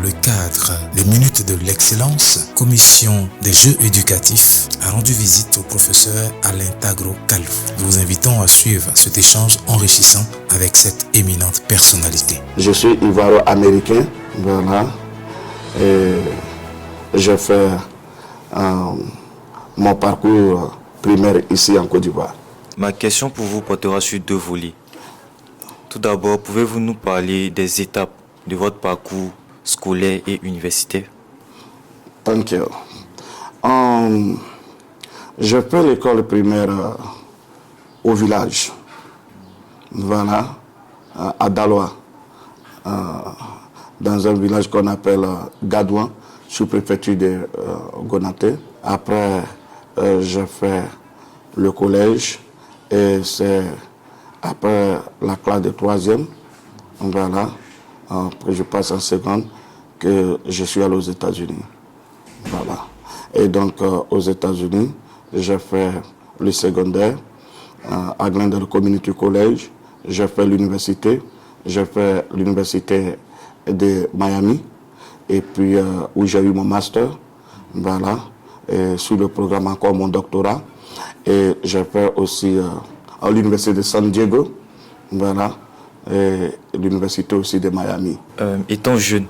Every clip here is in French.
le cadre des Minutes de l'Excellence, Commission des Jeux éducatifs a rendu visite au professeur Alain Tagro Kalou. Nous vous invitons à suivre cet échange enrichissant avec cette éminente personnalité. Je suis ivoiro-américain, voilà, et j'ai fait mon parcours primaire ici en Côte d'Ivoire. Ma question pour vous portera sur deux volets. Tout d'abord, pouvez-vous nous parler des étapes de votre parcours scolaire et universitaire? Thank you. J'ai fait l'école primaire au village, voilà, à Daloa, dans un village qu'on appelle Gadouan, sous-préfecture de Gonaté. Après, j'ai fait le collège et c'est après la classe de troisième, voilà, après je passe en seconde, que je suis allé aux États-Unis. Voilà. Et donc aux États-Unis, j'ai fait le secondaire à Glendale Community College, j'ai fait l'université de Miami, et puis où j'ai eu mon master, voilà, et sur le programme encore mon doctorat, et j'ai fait aussi à l'université de San Diego, voilà, et l'université aussi de Miami. Étant jeune,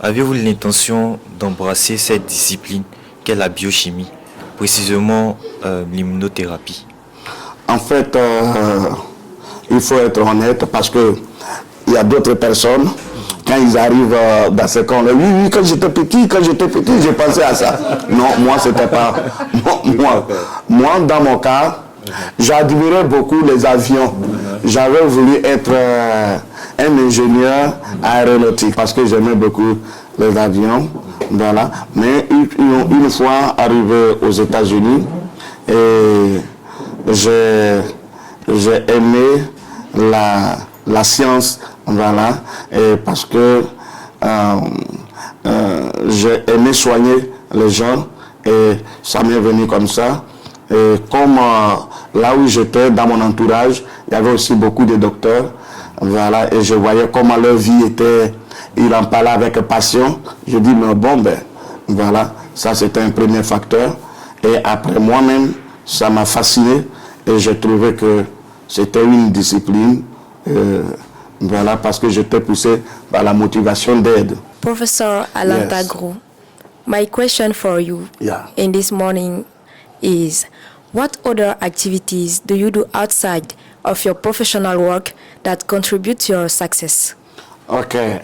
avez-vous l'intention d'embrasser cette discipline qu'est la biochimie, précisément l'immunothérapie? En fait, il faut être honnête parce que il y a d'autres personnes, quand ils arrivent dans ce camp-là, oui, quand j'étais petit, j'ai pensé à ça. Non, moi, c'était pas... Moi, dans mon cas, j'admirais beaucoup les avions. J'avais voulu être un ingénieur aéronautique parce que j'aimais beaucoup les avions. Voilà. Mais une fois arrivé aux États-Unis, j'ai aimé la science, voilà, et parce que j'ai aimé soigner les gens et ça m'est venu comme ça. Et comme là où j'étais, dans mon entourage, il y avait aussi beaucoup de docteurs, voilà, et je voyais comment leur vie était, ils en parlaient avec passion. Je dis, mais bon, ben, voilà, ça c'était un premier facteur. Et après moi-même, ça m'a fasciné et j'ai trouvé que c'était une discipline, voilà, parce que j'étais poussé par la motivation d'aide. Professor Alain Tagro, my question for you in this morning is, what other activities do you do outside of your professional work that contribute to your success? Okay,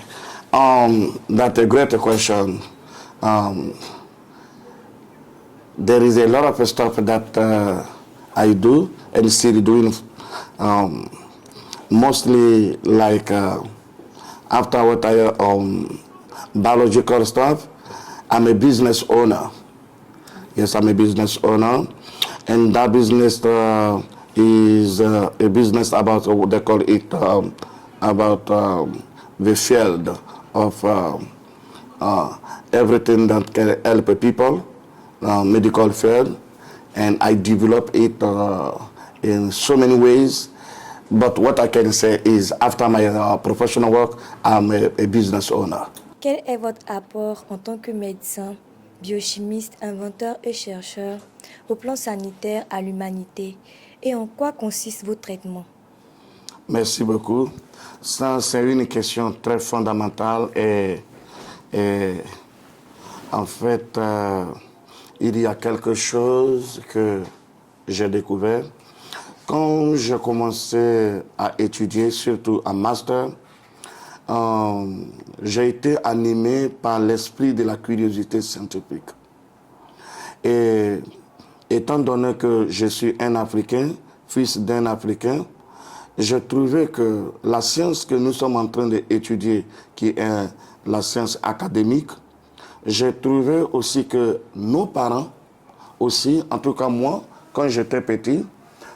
that's a great question. There is a lot of stuff that I do and still doing, mostly like after what I biological stuff. I'm a business owner. Yes, I'm a business owner, and that business is a business about what they call it about the field of everything that can help people, medical field, and I develop it in so many ways. But what I can say is, after my professional work, I'm a business owner. Quel est votre apport en tant que médecin, biochimiste, inventeur et chercheur au plan sanitaire à l'humanité, et en quoi consistent vos traitements? Merci beaucoup. Ça, c'est une question très fondamentale et en fait, il y a quelque chose que j'ai découvert. Quand j'ai commencé à étudier, surtout en master, j'ai été animé par l'esprit de la curiosité scientifique. Et étant donné que je suis un Africain, fils d'un Africain, j'ai trouvé que la science que nous sommes en train d'étudier, qui est la science académique, j'ai trouvé aussi que nos parents, aussi, en tout cas moi, quand j'étais petit,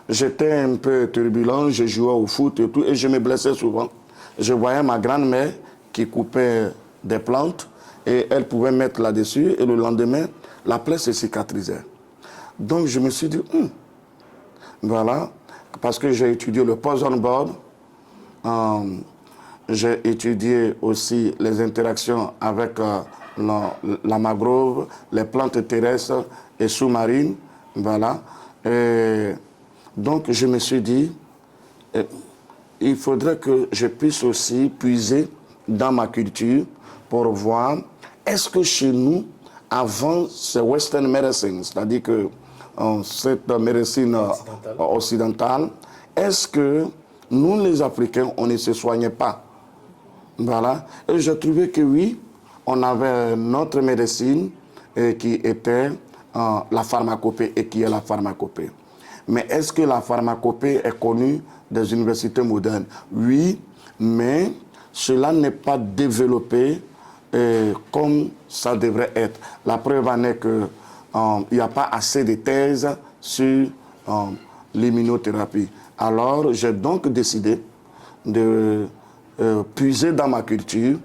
j'étais un peu turbulent, je jouais au foot et tout, et je me blessais souvent. Je voyais ma grand-mère qui coupait des plantes et elle pouvait mettre là-dessus et le lendemain, la plaie se cicatrisait. Donc je me suis dit, voilà, parce que j'ai étudié le poison board, j'ai étudié aussi les interactions avec la mangrove, les plantes terrestres et sous-marines. Voilà. Et donc, je me suis dit, il faudrait que je puisse aussi puiser dans ma culture pour voir, est-ce que chez nous, avant ce Western medicine, c'est-à-dire que cette médecine occidentale, est-ce que nous, les Africains, on ne se soignait pas? Voilà. Et je trouvais que oui, on avait notre médecine qui était la pharmacopée et qui est la pharmacopée. Mais est-ce que la pharmacopée est connue des universités modernes? Oui, mais cela n'est pas développé comme ça devrait être. La preuve en est qu'il n'y a pas assez de thèses sur l'immunothérapie. Alors, j'ai donc décidé de puiser dans ma culture,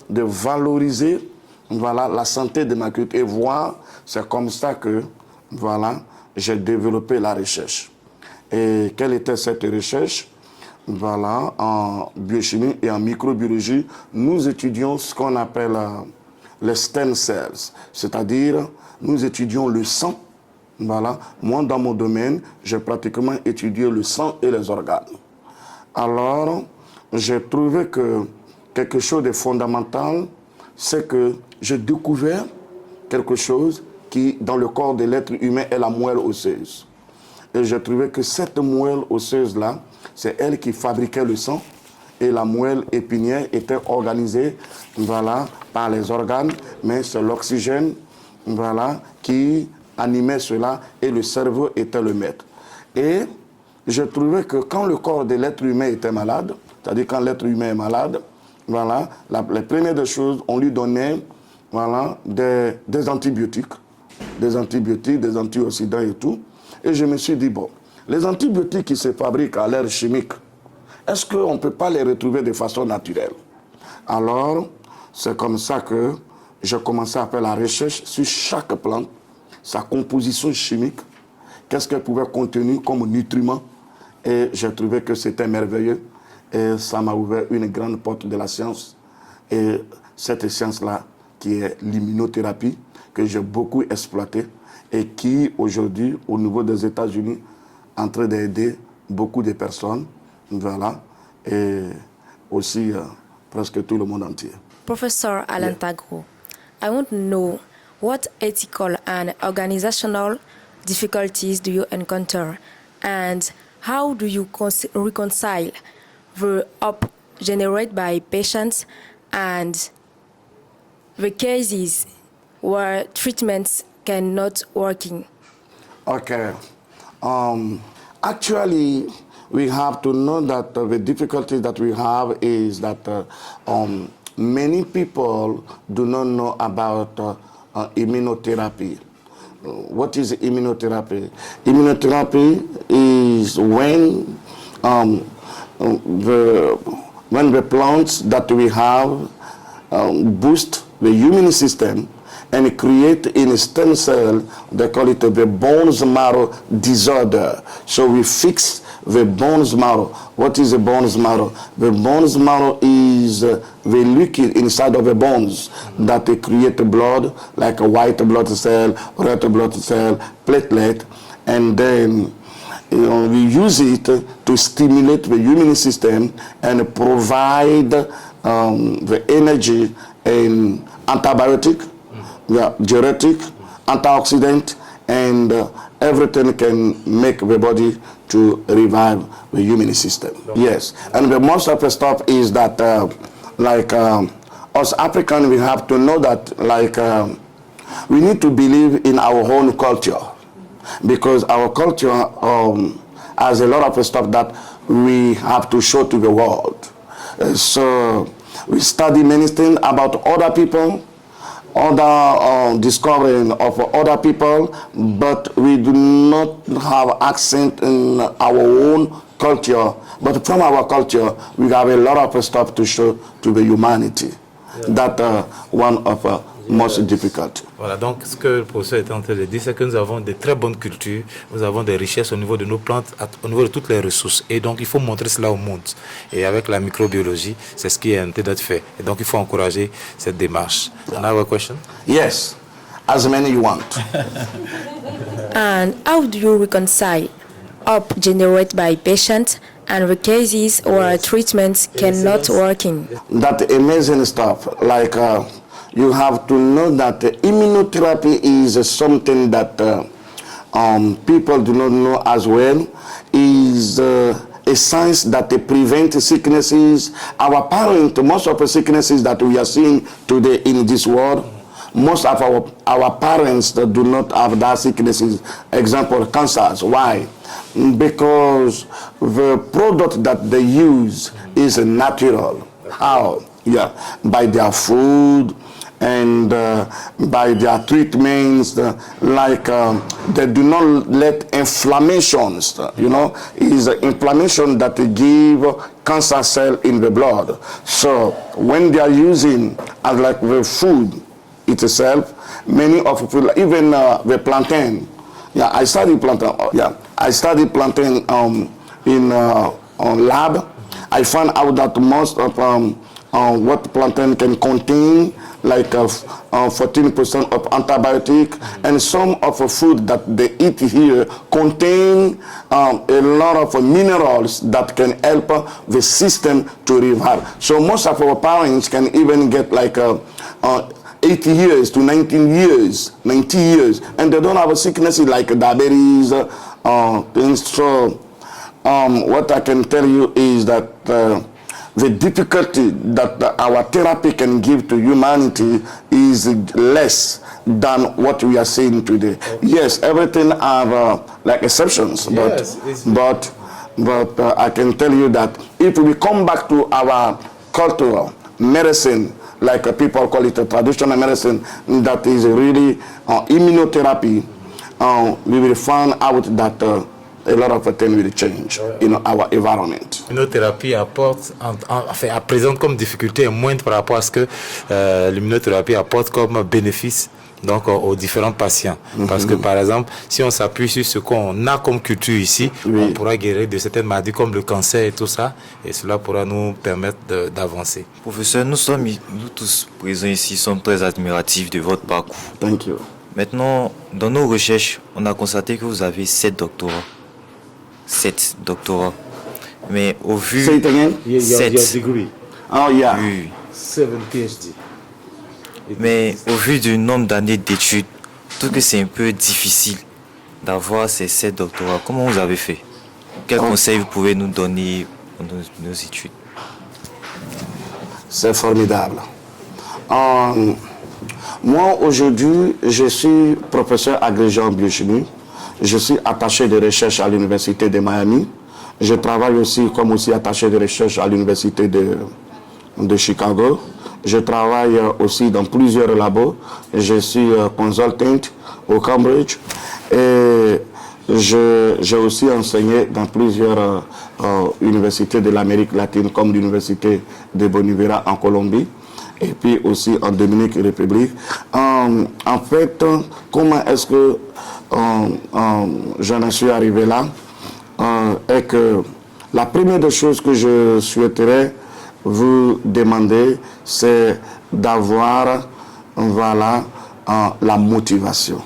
de valoriser la santé de ma culture et voir, c'est comme ça que j'ai développé la recherche. Et quelle était cette recherche? En biochimie et en microbiologie, nous étudions ce qu'on appelle les stem cells, c'est-à-dire nous étudions le sang. Moi, dans mon domaine, j'ai pratiquement étudié le sang et les organes. Alors, j'ai trouvé que quelque chose de fondamental, c'est que j'ai découvert quelque chose qui, dans le corps de l'être humain, est la moelle osseuse. Et j'ai trouvé que cette moelle osseuse-là, c'est elle qui fabriquait le sang, et la moelle épinière était organisée par les organes, mais c'est l'oxygène qui animait cela, et le cerveau était le maître. Et j'ai trouvé que quand le corps de l'être humain était malade, c'est-à-dire quand l'être humain est malade, les premières des choses, on lui donnait des antibiotiques, des antioxydants et tout. Et je me suis dit, bon, les antibiotiques qui se fabriquent à l'air chimique, est-ce qu'on ne peut pas les retrouver de façon naturelle? Alors, c'est comme ça que j'ai commencé à faire la recherche sur chaque plante, sa composition chimique, qu'est-ce qu'elle pouvait contenir comme nutriments. Et j'ai trouvé que c'était merveilleux. Et ça m'a ouvert une grande porte de la science. Et cette science-là, qui est l'immunothérapie, que j'ai beaucoup exploitée et qui, aujourd'hui, au niveau des États-Unis, est en train d'aider beaucoup de personnes, et aussi presque tout le monde entier. Professor Alentagro, I want to know what ethical and organizational difficulties do you encounter, and how do you reconcile the hope generated by patients and the cases where treatments cannot working? Okay. Actually, we have to know that the difficulty that we have is that many people do not know about immunotherapy. What is immunotherapy? Immunotherapy is when the plants that we have boost the immune system and create in a stem cell, they call it the bone marrow disorder. So we fix the bone marrow. What is the bone marrow? The bone marrow is the liquid inside of the bones that they create blood, like a white blood cell, red blood cell, platelet, and then we use it to stimulate the immune system and provide the energy in antibiotic, diuretic, antioxidant, and everything can make the body to revive the immune system. Yes, and the most of the stuff is that us Africans, we have to know that we need to believe in our own culture, because our culture has a lot of stuff that we have to show to the world. So we study many things about other people, other discovering of other people, but we do not have accent in our own culture. But from our culture, we have a lot of stuff to show to the humanity. Yeah. That one of most difficult. Voilà, donc ce que le professeur est en train de dire, c'est que nous avons de très bonnes cultures, nous avons des richesses au niveau de nos plantes, au niveau de toutes les ressources. Et donc il faut montrer cela au monde. Et avec la microbiologie, c'est ce qui est en train d'être fait. Et donc il faut encourager cette démarche. Another question? Yes, as many you want. And how do you reconcile hope generated by patients and the cases where treatments cannot working? That amazing stuff. Like you have to know that immunotherapy is something that people do not know as well. Is a science that prevents sicknesses. Our parents, most of the sicknesses that we are seeing today in this world, most of our parents that do not have that sicknesses. Example, cancers. Why? Because the product that they use is natural. How? Yeah, by their food and by their treatments, like they do not let inflammations, is inflammation that give cancer cell in the blood. So when they are using as like the food itself, many of people, even the plantain. Yeah, I studied plantain. I studied plantain in lab. I found out that most of what plantain can contain, like 14% of antibiotic, and some of the food that they eat here contain a lot of minerals that can help the system to revive. So most of our parents can even get like 80 years to 90 years, and they don't have a sickness like diabetes. So what I can tell you is that the difficulty that our therapy can give to humanity is less than what we are seeing today. Okay. Yes, everything have like exceptions, but I can tell you that if we come back to our cultural medicine, like people call it a traditional medicine, that is really immunotherapy, we will find out that a lot of things will change in our environment. L'immunothérapie présente comme difficulté moindre par rapport à ce que l'immunothérapie apporte comme bénéfice donc aux différents patients. Parce que par exemple, si on s'appuie sur ce qu'on a comme culture ici, on pourra guérir de certaines maladies comme le cancer et tout ça, et cela pourra nous permettre d'avancer. Professeur, nous tous présents ici sommes très admiratifs de votre parcours. Thank you. Maintenant, dans nos recherches, on a constaté que vous avez 7 doctorats. 7 doctorats. Mais au vu... Say it again? 7 degree. Oh yeah. Oui. 7 PhD. Mais au vu du nombre d'années d'études, je trouve que c'est un peu difficile d'avoir ces 7 doctorats. Comment vous avez fait? Quels conseils vous pouvez nous donner pour nos études? C'est formidable. Moi, aujourd'hui, je suis professeur agrégé en biochimie. Je suis attaché de recherche à l'Université de Miami. Je travaille aussi comme attaché de recherche à l'Université de Chicago. Je travaille aussi dans plusieurs labos. Je suis consultant au Cambridge. Et j'ai aussi enseigné dans plusieurs universités de l'Amérique latine, comme l'Université de Bonavera en Colombie, et puis aussi en Dominique République. En fait, comment est-ce que j'en suis arrivé là est que la première des choses que je souhaiterais vous demander, c'est d'avoir la motivation.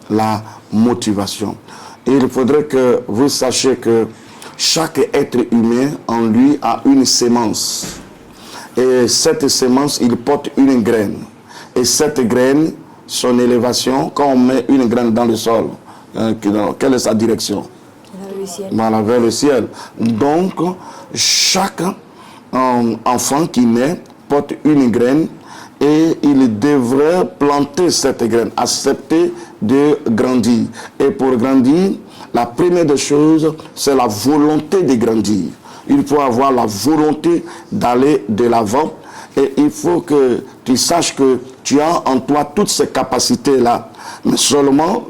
La motivation. Il faudrait que vous sachiez que chaque être humain en lui a une sémence. Et cette sémence, il porte une graine. Et cette graine, son élévation, quand on met une graine dans le sol, quelle est sa direction? Vers le ciel. Donc, chaque enfant qui naît porte une graine et il devrait planter cette graine, accepter de grandir. Et pour grandir, la première des choses, c'est la volonté de grandir. Il faut avoir la volonté d'aller de l'avant et il faut que tu saches que tu as en toi toutes ces capacités-là. Mais seulement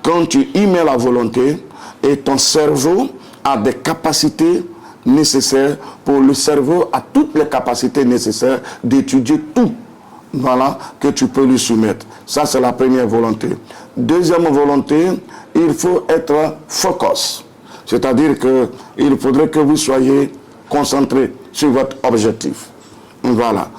quand tu y mets la volonté et ton cerveau a des capacités nécessaires, pour le cerveau a toutes les capacités nécessaires d'étudier tout voilà, que tu peux lui soumettre. Ça, c'est la première volonté. Deuxième volonté, il faut être focus. C'est-à-dire qu'il faudrait que vous soyez concentré sur votre objectif. Voilà.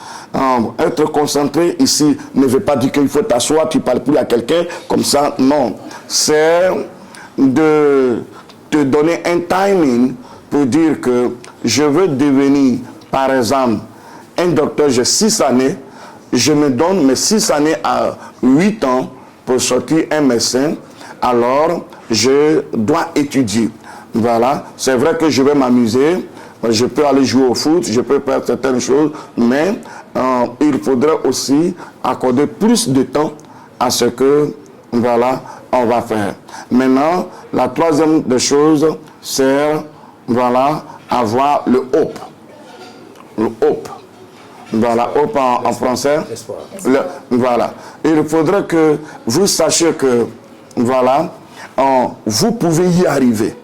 Être concentré ici ne veut pas dire qu'il faut t'asseoir, tu ne parles plus à quelqu'un comme ça. Non. C'est de te donner un timing pour dire que je veux devenir, par exemple, un docteur, j'ai 6 années, je me donne mes 6 années à 8 ans pour sortir un médecin, alors je dois étudier. Voilà, c'est vrai que je vais m'amuser, je peux aller jouer au foot, je peux faire certaines choses, mais il faudrait aussi accorder plus de temps à ce que, voilà, on va faire. Maintenant, la troisième des choses, c'est, voilà, avoir le hope. Le hope. Voilà, hope en français. Voilà. Il faudrait que vous sachiez que, voilà, vous pouvez y arriver.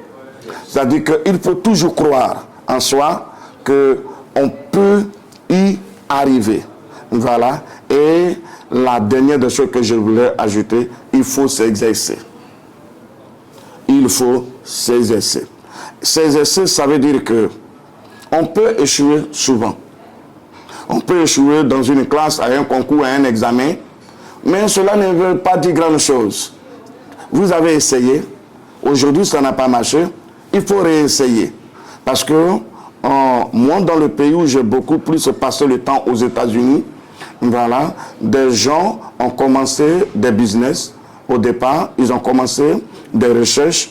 C'est-à-dire qu'il faut toujours croire en soi qu'on peut y arriver. Voilà. Et la dernière des choses que je voulais ajouter, il faut s'exercer. Il faut s'exercer. S'exercer, ça veut dire que on peut échouer souvent. On peut échouer dans une classe, à un concours, à un examen, mais cela ne veut pas dire grand chose. Vous avez essayé, aujourd'hui ça n'a pas marché, il faut réessayer. Parce que moi, dans le pays où j'ai beaucoup plus passé le temps aux États-Unis, voilà, des gens ont commencé des business. Au départ, ils ont commencé des recherches.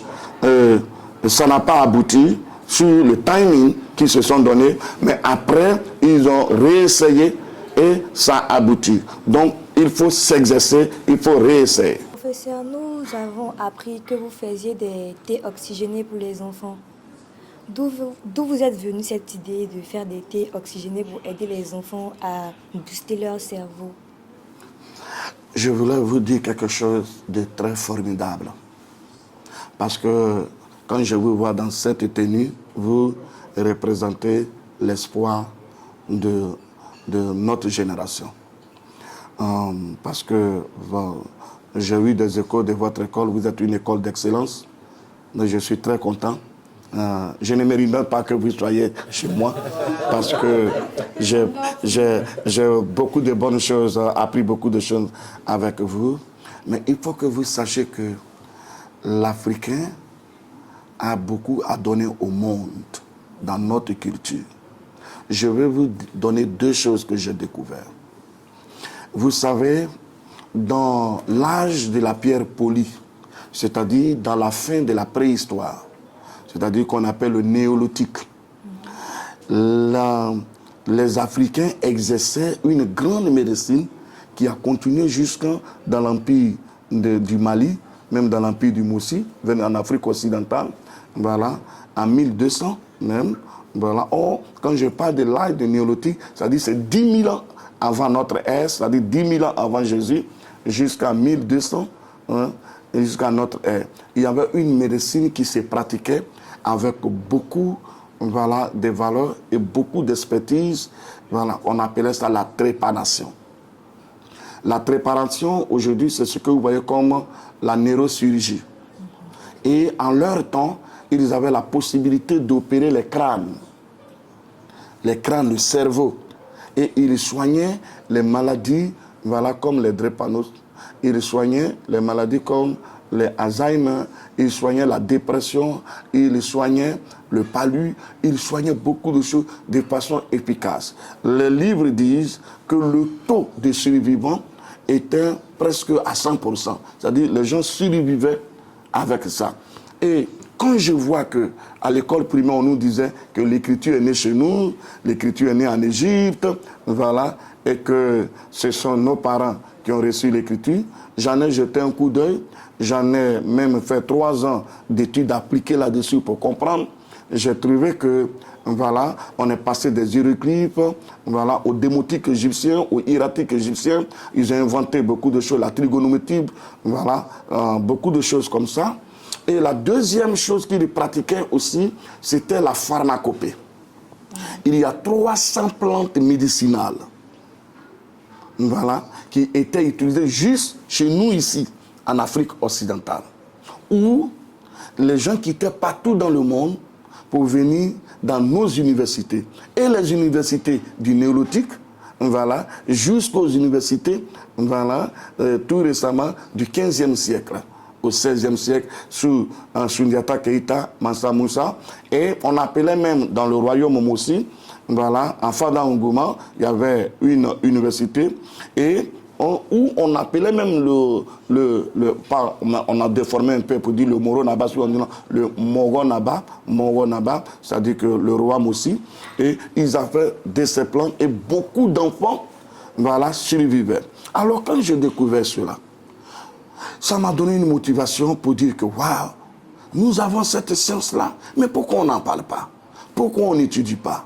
Ça n'a pas abouti sur le timing qu'ils se sont donnés, mais après, ils ont réessayé et ça aboutit. Donc, il faut s'exercer, il faut réessayer. Professeur, nous avons appris que vous faisiez des thés oxygénés pour les enfants. D'où vous êtes venu cette idée de faire des thés oxygénés pour aider les enfants à booster leur cerveau? Je voulais vous dire quelque chose de très formidable. Parce que quand je vous vois dans cette tenue, vous représentez l'espoir de notre génération. Parce que j'ai eu des échos de votre école, vous êtes une école d'excellence. Donc je suis très content. Je ne mérite pas que vous soyez chez moi parce que j'ai beaucoup de bonnes choses, appris beaucoup de choses avec vous. Mais il faut que vous sachiez que l'Africain a beaucoup à donner au monde dans notre culture. Je vais vous donner 2 choses que j'ai découvertes. Vous savez, dans l'âge de la pierre polie, c'est-à-dire dans la fin de la préhistoire, c'est-à-dire qu'on appelle le néolithique, les Africains exerçaient une grande médecine qui a continué jusqu'à dans l'empire du Mali, même dans l'empire du Moussi, en Afrique occidentale, voilà, en 1200 même. Voilà. Or, quand je parle de l'âge du néolithique, c'est-à-dire c'est 10 000 ans avant notre ère, c'est-à-dire 10 000 ans avant Jésus, jusqu'à 1200, hein, jusqu'à notre ère. Il y avait une médecine qui se pratiquait avec beaucoup, voilà, de valeurs et beaucoup d'expertise. Voilà, on appelait ça la trépanation. La trépanation, aujourd'hui, c'est ce que vous voyez comme la neurochirurgie. Et en leur temps, ils avaient la possibilité d'opérer les crânes, le cerveau. Et ils soignaient les maladies, voilà, comme les drépanocytes. Ils soignaient les maladies comme les Alzheimer, ils soignaient la dépression, ils soignaient le palu, ils soignaient beaucoup de choses de façon efficace. Les livres disent que le taux de survivants était presque à 100%. C'est-à-dire les gens survivaient avec ça. Et quand je vois qu'à l'école primaire, on nous disait que l'écriture est née chez nous, l'écriture est née en Égypte, voilà, et que ce sont nos parents qui ont reçu l'écriture, j'en ai jeté un coup d'œil, j'en ai même fait 3 ans d'études appliquées là-dessus pour comprendre. J'ai trouvé que, voilà, on est passé des hiéroglyphes, voilà, aux démotiques égyptiens, aux hiératiques égyptiens. Ils ont inventé beaucoup de choses, la trigonométrie, voilà, beaucoup de choses comme ça. Et la deuxième chose qu'ils pratiquaient aussi, c'était la pharmacopée. Il y a 300 plantes médicinales voilà, qui était utilisé juste chez nous ici, en Afrique occidentale, où les gens quittaient partout dans le monde pour venir dans nos universités. Et les universités du néolithique, voilà, jusqu'aux universités, voilà, tout récemment, du 15e siècle, au 16e siècle, sous Sundiata Keïta, Mansa Moussa. Et on appelait même dans le royaume aussi, voilà, en Fada Ngouma, il y avait une université et où on appelait même on a déformé un peu pour dire le Moro Naba, le Moro Naba, c'est-à-dire que le roi aussi, et ils avaient des plans et beaucoup d'enfants, voilà, survivaient. Alors quand j'ai découvert cela, ça m'a donné une motivation pour dire que waouh, nous avons cette science-là, mais pourquoi on n'en parle pas? Pourquoi on n'étudie pas?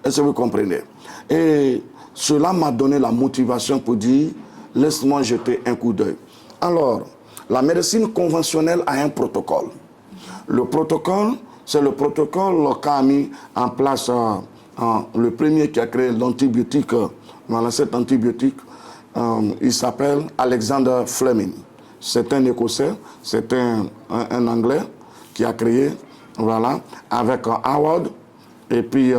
Est-ce que vous comprenez? Et cela m'a donné la motivation pour dire, laisse-moi jeter un coup d'œil. Alors, la médecine conventionnelle a un protocole. Le protocole, c'est le protocole qu'a mis en place le premier qui a créé l'antibiotique. Voilà, cet antibiotique, il s'appelle Alexander Fleming. C'est un Écossais, c'est un Anglais qui a créé, voilà, avec Howard et puis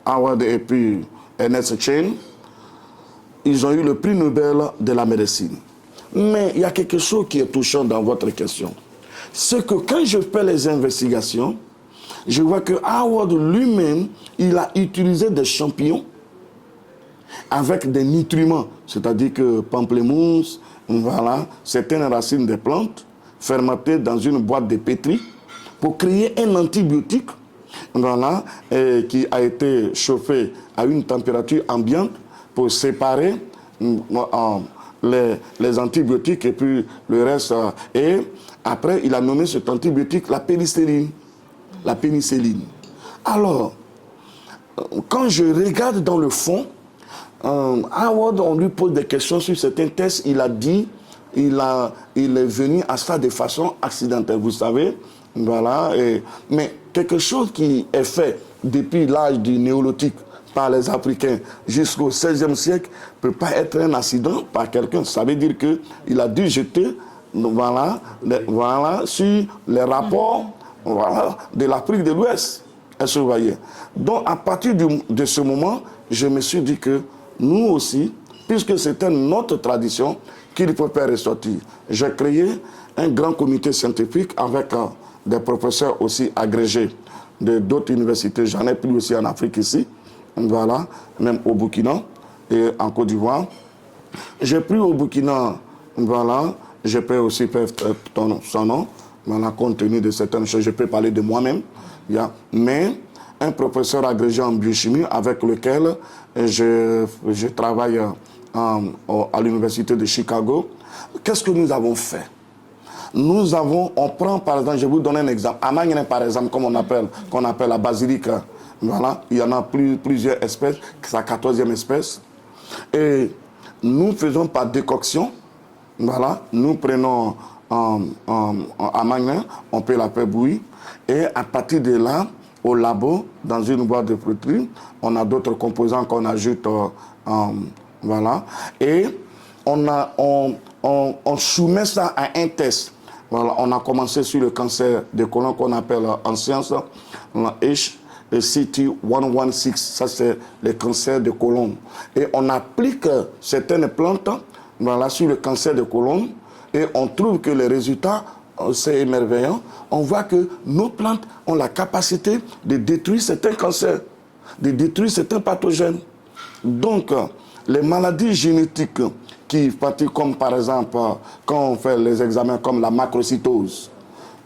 Howard et puis Ernest Chain. Ils ont eu le prix Nobel de la médecine. Mais il y a quelque chose qui est touchant dans votre question. C'est que quand je fais les investigations, je vois que Howard lui-même, il a utilisé des champignons avec des nutriments, c'est-à-dire que pamplemousse, voilà, certaines racines des plantes fermentées dans une boîte de pétri pour créer un antibiotique, voilà, qui a été chauffé à une température ambiante pour séparer les antibiotiques et puis le reste. Et après, il a nommé cet antibiotique la pénicilline. La pénicilline. Alors, quand je regarde dans le fond, Howard, on lui pose des questions sur certains tests. Il a dit, il est venu à ça de façon accidentelle, vous savez. Voilà. Mais quelque chose qui est fait depuis l'âge du néolithique par les Africains jusqu'au XVIe siècle ne peut pas être un accident par quelqu'un. Ça veut dire qu'il a dû jeter, voilà, sur les rapports, voilà, de l'Afrique de l'Ouest. Est-ce que vous voyez? Donc, à partir de ce moment, je me suis dit que nous aussi, puisque c'était notre tradition, qu'il faut faire ressortir. J'ai créé un grand comité scientifique avec des professeurs aussi agrégés d'autres universités. J'en ai plus aussi en Afrique ici, voilà, même au Burkina et en Côte d'Ivoire. J'ai pris au Burkina, voilà, je peux aussi faire son nom, voilà, compte tenu de certaines choses, je peux parler de moi-même, mais un professeur agrégé en biochimie avec lequel je travaille à l'université de Chicago. Qu'est-ce que nous avons fait? On prend par exemple, je vais vous donner un exemple. À Magnin, par exemple, qu'on appelle la basilique, voilà, il y en a plusieurs espèces, c'est la 14e espèce. Et nous faisons par décoction, voilà, nous prenons à Magnin, on peut la faire bouillir, et à partir de là, au labo, dans une boîte de fruiterie, on a d'autres composants qu'on ajoute, voilà, et on soumet ça à un test. Voilà, on a commencé sur le cancer de côlon qu'on appelle en science HCT116, ça c'est le cancer de côlon. Et on applique certaines plantes, voilà, sur le cancer de côlon et on trouve que les résultats, c'est émerveillant. On voit que nos plantes ont la capacité de détruire certains cancers, de détruire certains pathogènes. Donc, les maladies génétiques qui pratiquent, comme par exemple, quand on fait les examens comme la macrocytose,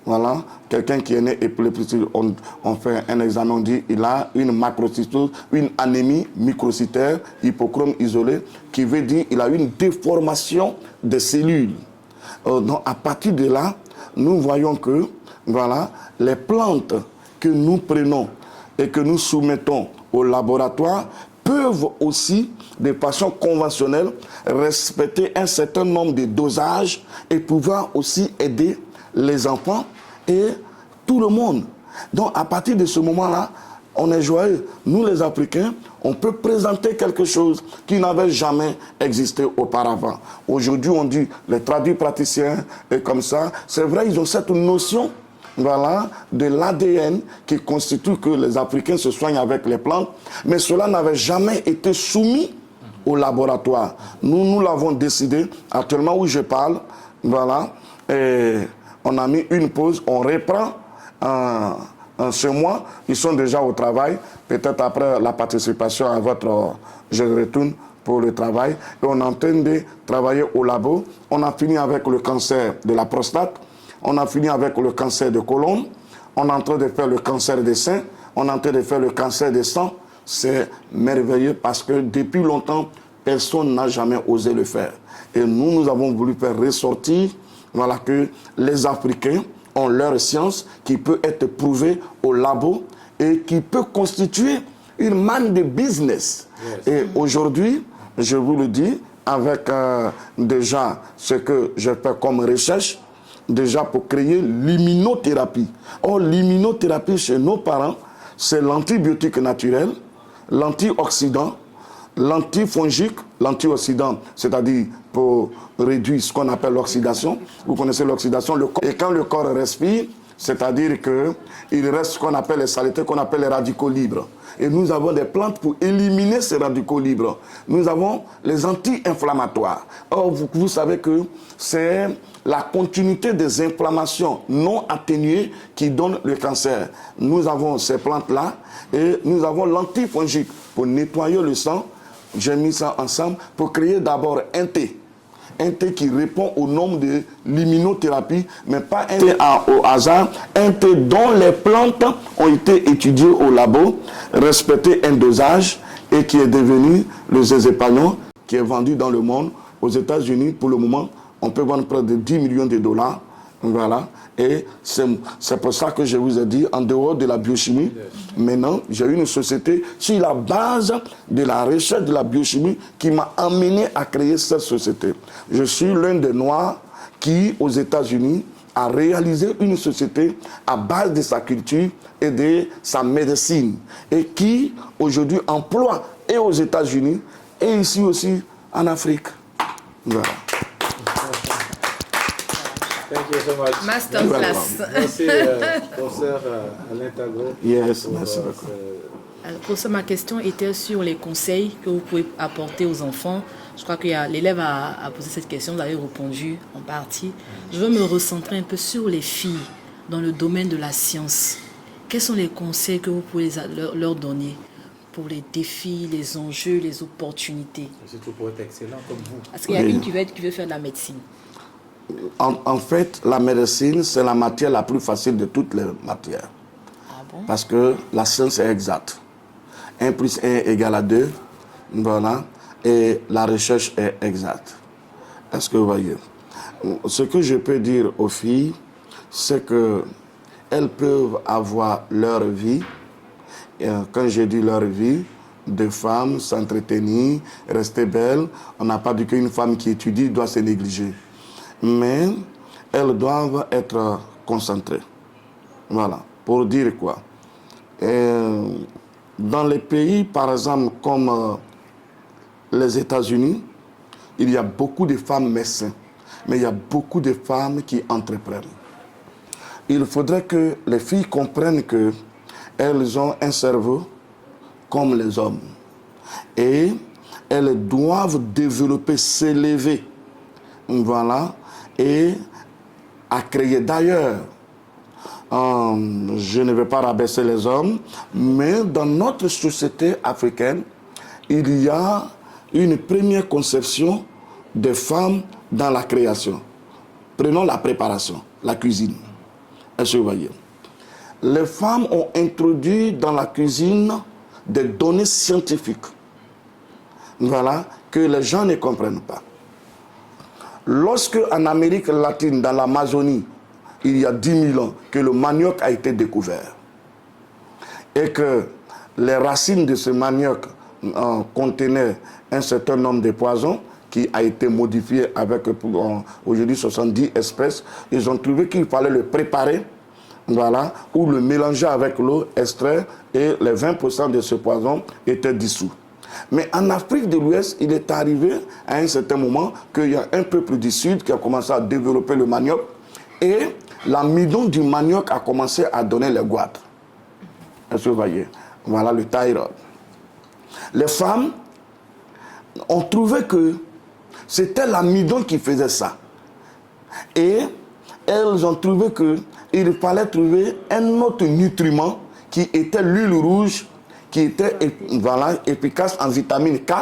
voilà, quelqu'un qui est né épileptique, on fait un examen, on dit il a une macrocytose, une anémie microcytaire, hypochrome isolé, qui veut dire il a une déformation des cellules. Donc, à partir de là, nous voyons que, voilà, les plantes que nous prenons et que nous soumettons au laboratoire peuvent aussi, de façon conventionnelle, respecter un certain nombre de dosages et pouvoir aussi aider les enfants et tout le monde. Donc, à partir de ce moment-là, on est joyeux. Nous, les Africains, on peut présenter quelque chose qui n'avait jamais existé auparavant. Aujourd'hui, on dit les tradipraticiens et comme ça. C'est vrai, ils ont cette notion, voilà, de l'ADN qui constitue que les Africains se soignent avec les plantes, mais cela n'avait jamais été soumis au laboratoire. Nous l'avons décidé, actuellement où je parle, voilà, et on a mis une pause, on reprend ce mois, ils sont déjà au travail, peut-être après la participation à votre, je retourne pour le travail, et on est en train de travailler au labo. On a fini avec le cancer de la prostate, on a fini avec le cancer de côlon, on est en train de faire le cancer des seins, on est en train de faire le cancer des sangs. C'est merveilleux parce que depuis longtemps, personne n'a jamais osé le faire. Et nous avons voulu faire ressortir, voilà, que les Africains ont leur science qui peut être prouvée au labo et qui peut constituer une manne de business. Yes. Et aujourd'hui, je vous le dis, avec déjà ce que je fais comme recherche, déjà pour créer l'immunothérapie. Or, l'immunothérapie chez nos parents, c'est l'antibiotique naturel, l'antioxydant, l'antifongique, l'antioxydant, c'est-à-dire pour réduire ce qu'on appelle l'oxydation. Vous connaissez l'oxydation. Et quand le corps respire, c'est-à-dire qu'il reste ce qu'on appelle les saletés, qu'on appelle les radicaux libres. Et nous avons des plantes pour éliminer ces radicaux libres. Nous avons les anti-inflammatoires. Or, vous savez que c'est la continuité des inflammations non atténuées qui donne le cancer. Nous avons ces plantes-là et nous avons l'antifongique pour nettoyer le sang. J'ai mis ça ensemble pour créer d'abord un thé. Un thé qui répond au nom de l'immunothérapie, mais pas un thé au hasard, un thé dont les plantes ont été étudiées au labo, respecté un dosage et qui est devenu le zézépagnon, qui est vendu dans le monde. Aux États-Unis, pour le moment, on peut vendre près de 10 millions de dollars. Voilà. Et c'est pour ça que je vous ai dit, en dehors de la biochimie, maintenant, j'ai une société sur la base de la recherche de la biochimie qui m'a amené à créer cette société. Je suis l'un des Noirs qui, aux États-Unis, a réalisé une société à base de sa culture et de sa médecine et qui, aujourd'hui, emploie et aux États-Unis et ici aussi en Afrique. Voilà. Thank you so much. Masterclass. Merci, professeur Alain Tagro. Yes, merci beaucoup. Professeur, ma question était sur les conseils que vous pouvez apporter aux enfants. Je crois que l'élève a posé cette question, vous avez répondu en partie. Je veux me recentrer un peu sur les filles dans le domaine de la science. Quels sont les conseils que vous pouvez leur donner pour les défis, les enjeux, les opportunités? Surtout pour être excellent comme vous. Parce qu'il y a une qui veut faire de la médecine. En fait, la médecine, c'est la matière la plus facile de toutes les matières. Ah bon? Parce que la science est exacte. 1 plus 1 égale à 2. Voilà. Et la recherche est exacte. Est-ce que vous voyez? Ce que je peux dire aux filles, c'est qu'elles peuvent avoir leur vie. Et quand je dis leur vie, de femmes, s'entretenir, rester belle. On n'a pas dit qu'une femme qui étudie doit se négliger. Mais elles doivent être concentrées. Voilà. Pour dire quoi? Dans les pays, par exemple, comme les États-Unis, il y a beaucoup de femmes médecins, mais il y a beaucoup de femmes qui entreprennent. Il faudrait que les filles comprennent qu'elles ont un cerveau comme les hommes. Et elles doivent développer, s'élever. Voilà. Et à créer. D'ailleurs, je ne vais pas rabaisser les hommes, mais dans notre société africaine, il y a une première conception des femmes dans la création. Prenons la préparation, la cuisine. Est-ce que vous voyez? Les femmes ont introduit dans la cuisine des données scientifiques, voilà, que les gens ne comprennent pas. Lorsque en Amérique latine, dans l'Amazonie, il y a 10 000 ans, que le manioc a été découvert et que les racines de ce manioc contenaient un certain nombre de poisons qui a été modifié avec aujourd'hui 70 espèces, ils ont trouvé qu'il fallait le préparer, voilà, ou le mélanger avec l'eau, extraire, et les 20% de ce poison étaient dissous. Mais en Afrique de l'Ouest, il est arrivé à un certain moment qu'il y a un peuple du Sud qui a commencé à développer le manioc, et l'amidon du manioc a commencé à donner les goitres. Est-ce que vous voyez? Voilà le thyroïde. Les femmes ont trouvé que c'était l'amidon qui faisait ça. Et elles ont trouvé qu'il fallait trouver un autre nutriment qui était l'huile rouge, qui était efficace en vitamine K.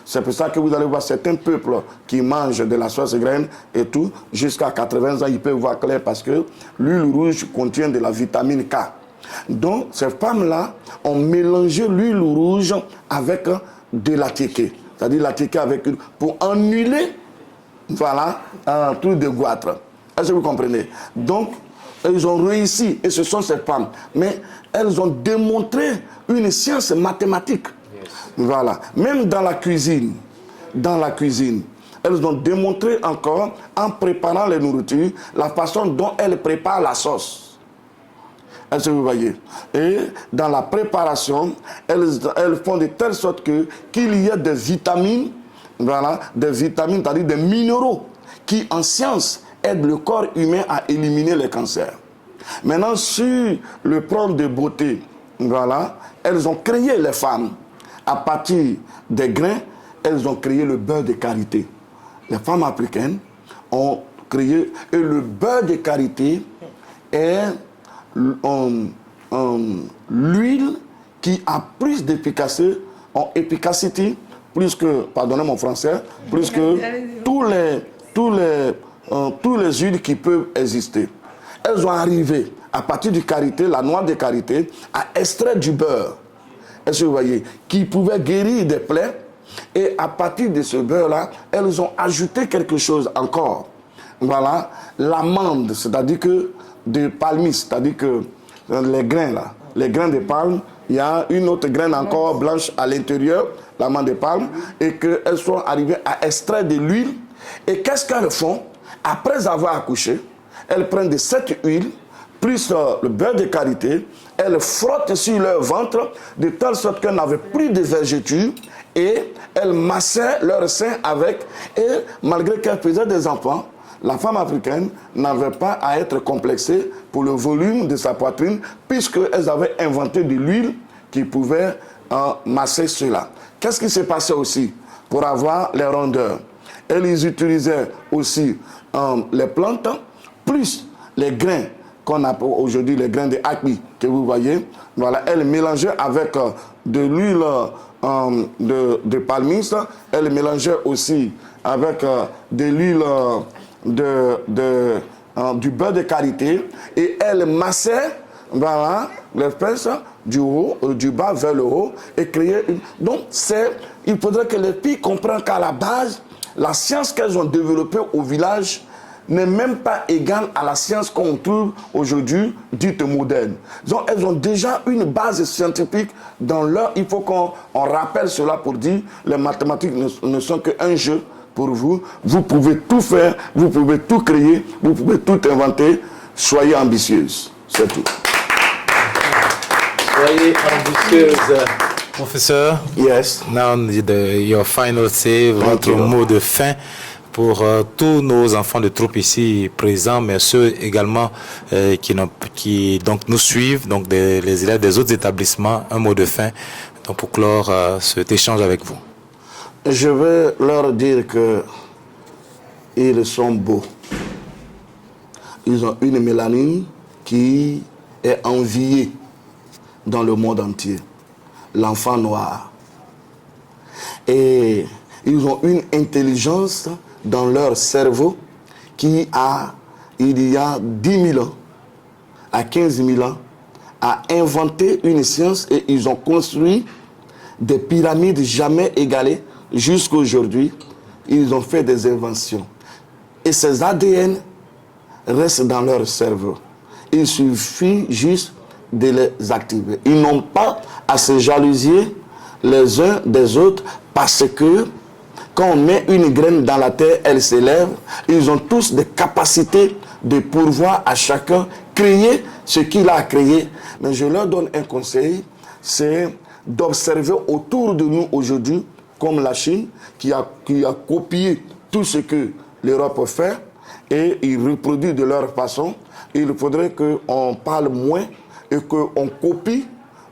C'est pour ça que vous allez voir certains peuples qui mangent de la sauce graine et tout, jusqu'à 80 ans, ils peuvent voir clair parce que l'huile rouge contient de la vitamine K. Donc, ces femmes-là ont mélangé l'huile rouge avec de la kéké. C'est-à-dire la kéké avec pour annuler, un truc de goitre. Est-ce que vous comprenez? Donc, elles ont réussi, et ce sont ces femmes. Mais elles ont démontré une science mathématique. Voilà. Même dans la cuisine, elles ont démontré encore, en préparant les nourritures, la façon dont elles préparent la sauce. Est-ce que vous voyez? Et dans la préparation, elles font de telle sorte qu'il y ait des vitamines, c'est-à-dire des minéraux, qui en science aident le corps humain à éliminer les cancers. Maintenant, sur le plan de beauté, elles ont créé les femmes. À partir des grains, elles ont créé le beurre de karité. Les femmes africaines ont créé, et le beurre de karité est l'huile qui a plus d'efficacité, plus que, pardonnez mon français, plus que tous les huiles qui peuvent exister. Elles ont arrivé, à partir du karité, la noix de karité, à extraire du beurre. Est-ce que vous voyez? Qui pouvait guérir des plaies. Et à partir de ce beurre-là, elles ont ajouté quelque chose encore. Voilà, l'amande, c'est-à-dire que de palmis, c'est-à-dire que les grains là, les grains de palme, il y a une autre graine encore blanche à l'intérieur, l'amande de palme, et qu'elles sont arrivées à extraire de l'huile. Et qu'est-ce qu'elles font? Après avoir accouché, elles prennent de cette huile, plus le beurre de karité, elles frottent sur leur ventre, de telle sorte qu'elles n'avaient plus de vergetures, et elles massaient leur sein avec, et malgré qu'elles faisaient des enfants, la femme africaine n'avait pas à être complexée pour le volume de sa poitrine, puisqu'elles avaient inventé de l'huile qui pouvait masser cela. Qu'est-ce qui s'est passé aussi pour avoir les rondeurs? Elles utilisaient aussi les plantes, plus les grains qu'on appelle aujourd'hui les grains de haki que vous voyez. Voilà, elles mélangeaient avec de l'huile de palmis, elles mélangeaient aussi avec de l'huile du beurre de karité, et elles massaient l'espèce du haut, du bas vers le haut, et créer une... Donc il faudrait que les filles comprennent qu'à la base, la science qu'elles ont développée au village n'est même pas égale à la science qu'on trouve aujourd'hui, dite moderne. Donc elles ont déjà une base scientifique dans leur... Il faut qu'on rappelle cela pour dire les mathématiques ne sont qu'un jeu pour vous. Vous pouvez tout faire, vous pouvez tout créer, vous pouvez tout inventer. Soyez ambitieuses. C'est tout. Soyez ambitieuses. Professeur, yes. Now your final say, votre mot de fin pour tous nos enfants de troupe ici présents, mais ceux également qui donc nous suivent, donc les élèves des autres établissements, un mot de fin donc pour clore cet échange avec vous. Je vais leur dire que ils sont beaux. Ils ont une mélanine qui est enviée dans le monde entier. L'enfant noir. Et ils ont une intelligence dans leur cerveau qui il y a 10 000 ans, à 15 000 ans, a inventé une science, et ils ont construit des pyramides jamais égalées jusqu'à aujourd'hui. Ils ont fait des inventions. Et ces ADN restent dans leur cerveau. Il suffit juste de les activer. Ils n'ont pas à se jalouser les uns des autres, parce que quand on met une graine dans la terre, elle s'élève. Ils ont tous des capacités de pouvoir à chacun créer ce qu'il a créé, mais je leur donne un conseil, c'est d'observer autour de nous aujourd'hui, comme la Chine, qui a copié tout ce que l'Europe fait, et ils reproduisent de leur façon. Il faudrait qu'on parle moins et qu'on copie,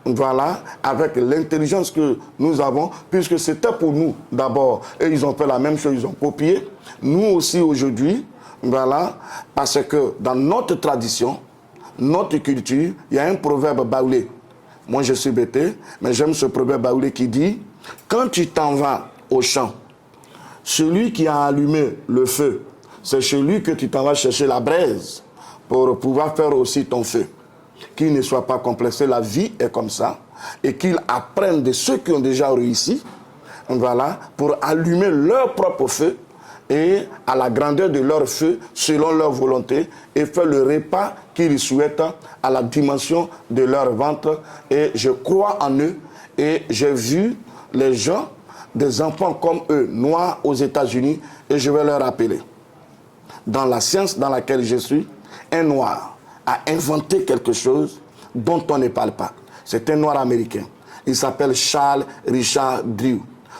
voilà, avec l'intelligence que nous avons, puisque c'était pour nous d'abord, et ils ont fait la même chose, ils ont copié. Nous aussi aujourd'hui, voilà, parce que dans notre tradition, notre culture, il y a un proverbe baoulé. Moi je suis bêté, mais j'aime ce proverbe baoulé qui dit, quand tu t'en vas au champ, celui qui a allumé le feu, c'est chez lui que tu t'en vas chercher la braise pour pouvoir faire aussi ton feu. Qu'il ne soit pas complexé, la vie est comme ça, et qu'ils apprennent de ceux qui ont déjà réussi, voilà, pour allumer leur propre feu et à la grandeur de leur feu, selon leur volonté, et faire le repas qu'ils souhaitent à la dimension de leur ventre. Et je crois en eux, et j'ai vu les gens, des enfants comme eux, noirs aux États-Unis, et je vais leur rappeler. Dans la science dans laquelle je suis, un noir a inventé quelque chose dont on ne parle pas. C'est un noir américain. Il s'appelle Charles Richard Drew.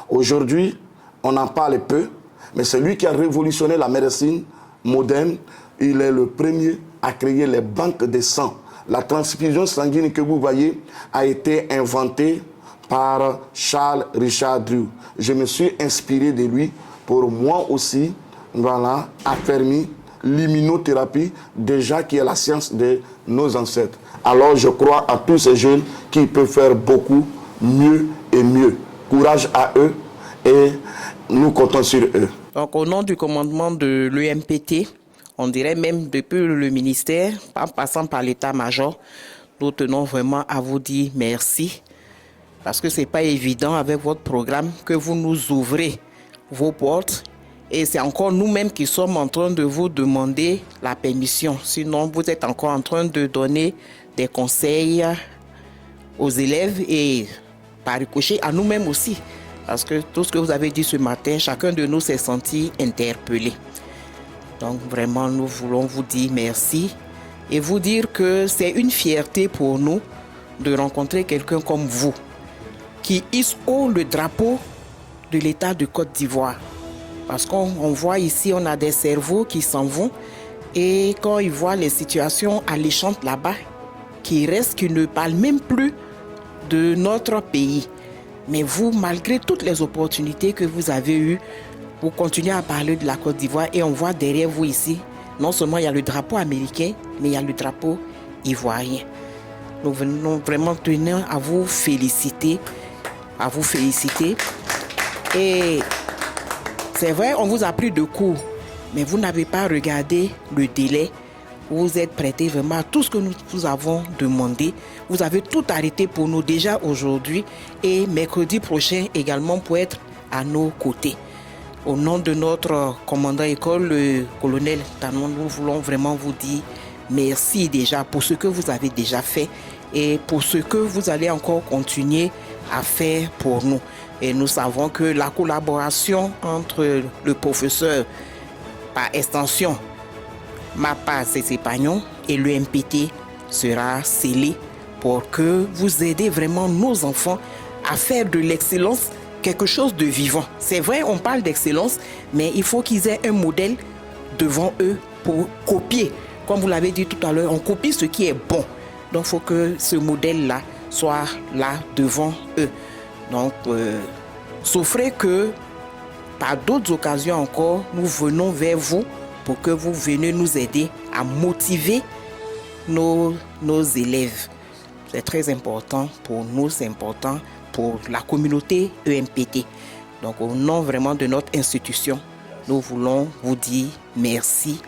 Aujourd'hui, on en parle peu, mais c'est lui qui a révolutionné la médecine moderne. Il est le premier à créer les banques de sang. La transfusion sanguine que vous voyez a été inventée par Charles Richard Drew. Je me suis inspiré de lui pour moi aussi, voilà, affermir l'immunothérapie, déjà qui est la science de nos ancêtres. Alors je crois à tous ces jeunes qui peuvent faire beaucoup mieux et mieux. Courage à eux et nous comptons sur eux. Donc au nom du commandement de l'EMPT, on dirait même depuis le ministère, en passant par l'état-major, nous tenons vraiment à vous dire merci. Parce que ce n'est pas évident avec votre programme que vous nous ouvrez vos portes. Et c'est encore nous-mêmes qui sommes en train de vous demander la permission. Sinon, vous êtes encore en train de donner des conseils aux élèves et par ricochet à nous-mêmes aussi. Parce que tout ce que vous avez dit ce matin, chacun de nous s'est senti interpellé. Donc vraiment, nous voulons vous dire merci et vous dire que c'est une fierté pour nous de rencontrer quelqu'un comme vous qui hisse haut le drapeau de l'État de Côte d'Ivoire. Parce qu'on voit ici, on a des cerveaux qui s'en vont et quand ils voient les situations alléchantes là-bas, qui restent, qui ne parlent même plus de notre pays. Mais vous, malgré toutes les opportunités que vous avez eues, vous continuez à parler de la Côte d'Ivoire et on voit derrière vous ici, non seulement il y a le drapeau américain, mais il y a le drapeau ivoirien. Nous venons vraiment tenir à vous féliciter, Et c'est vrai, on vous a pris de court, mais vous n'avez pas regardé le délai. Vous êtes prêtés vraiment à tout ce que nous vous avons demandé. Vous avez tout arrêté pour nous déjà aujourd'hui et mercredi prochain également pour être à nos côtés. Au nom de notre commandant école, le colonel Tanon, nous voulons vraiment vous dire merci déjà pour ce que vous avez déjà fait et pour ce que vous allez encore continuer à faire pour nous. Et nous savons que la collaboration entre le professeur par extension, Mapa Sesepagnon et l'EMPT sera scellée pour que vous aidez vraiment nos enfants à faire de l'excellence quelque chose de vivant. C'est vrai, on parle d'excellence, mais il faut qu'ils aient un modèle devant eux pour copier. Comme vous l'avez dit tout à l'heure, on copie ce qui est bon. Donc il faut que ce modèle-là soit là devant eux. Donc, souffrez que par d'autres occasions encore, nous venons vers vous pour que vous veniez nous aider à motiver nos élèves. C'est très important pour nous, c'est important pour la communauté EMPT. Donc, au nom vraiment de notre institution, nous voulons vous dire merci.